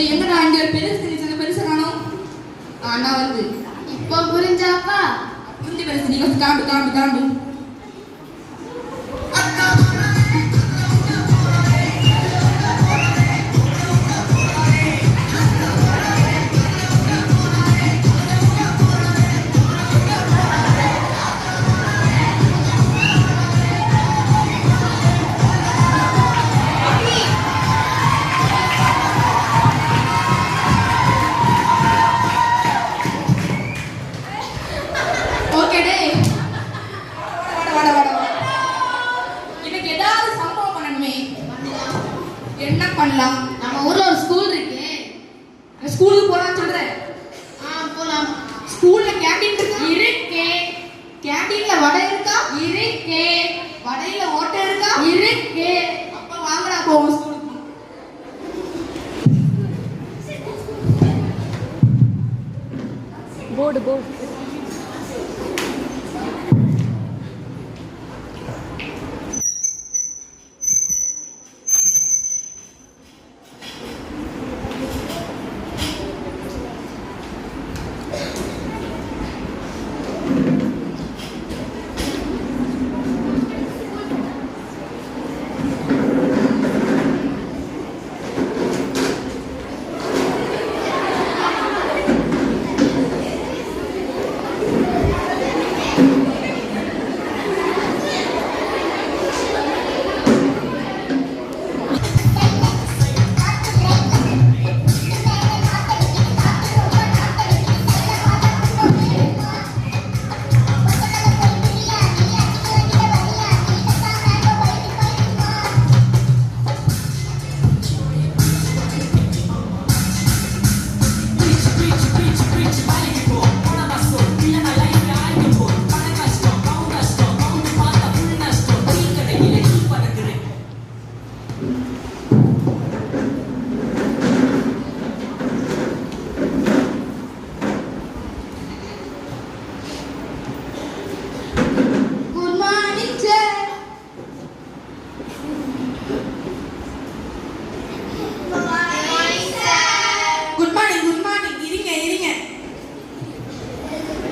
எங்கடா இங்க பெருசு தெரிஞ்சது பெருசா காணோம். நான் வந்து இப்போ புரிஞ்சாப்பா? புரிஞ்சு பெருசு நீ கொஞ்சம் காம்பு என்ன பண்ணலாம்? நம்ம ஊர்ல ஒரு ஸ்கூல் இருக்கு. ஸ்கூலுக்கு போலாம்னு சொல்றேன். போலாம். ஸ்கூல்ல கேண்டீன் இருக்கா? இருக்கு. கேண்டீன்ல வடை இருக்கா? இருக்கு. வடையில ஓட்டை இருக்கா? இருக்கு. அப்ப வாங்கடா போவோம் ஸ்கூலுக்கு. போர்டு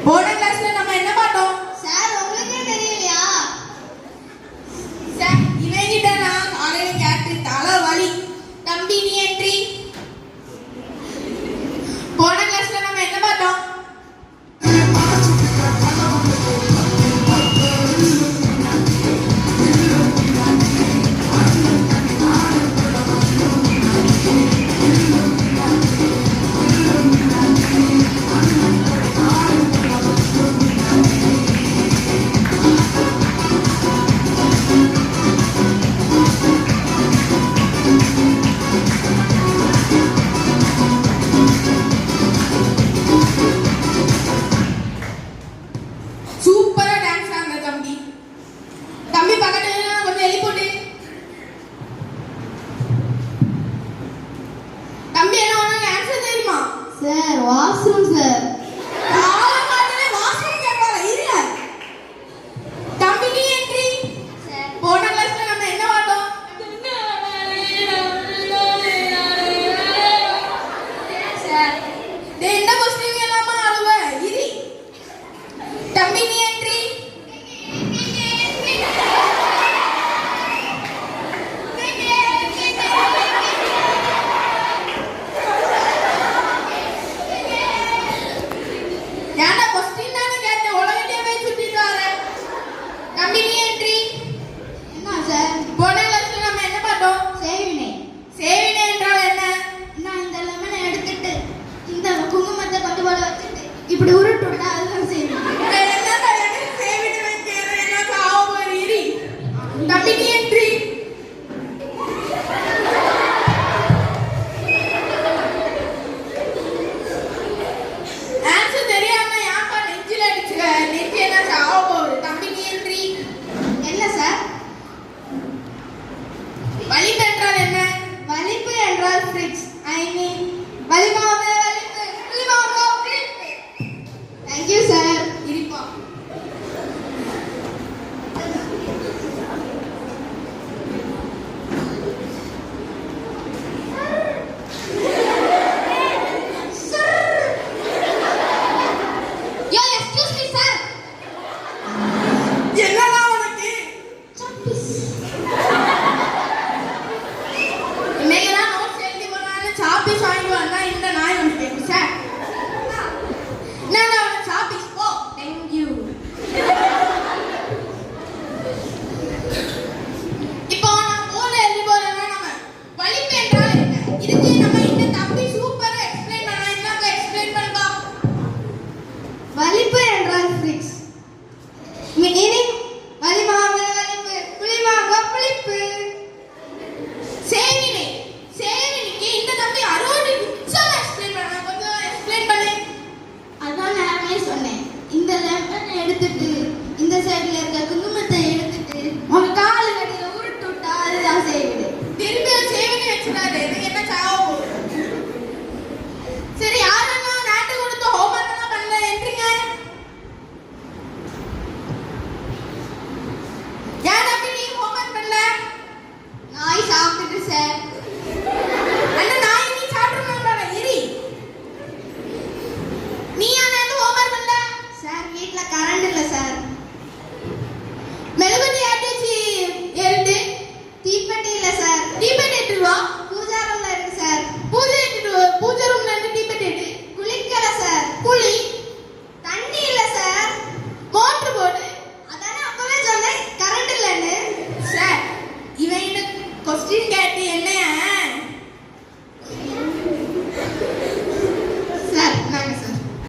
போன கிளாஸ்ல நம்ம என்ன பார்த்தோம்? சார் உங்களுக்கே தெரியலையா? சார் இவங்கிட்ட நான் காலையில கேட்டு தலை வலி. தம்பி நீ என்ட்ரி. போன கிளாஸ்ல நம்ம என்ன பார்த்தோம்? சூப்பரா டான்ஸ் ஆடுற தம்பி. தம்பி பக்கத்துல கொஞ்சம் எழுப்பி போட்டு. தம்பி என்ன உனக்கு ஆன்சர் தெரியுமா? Sir washroom sir.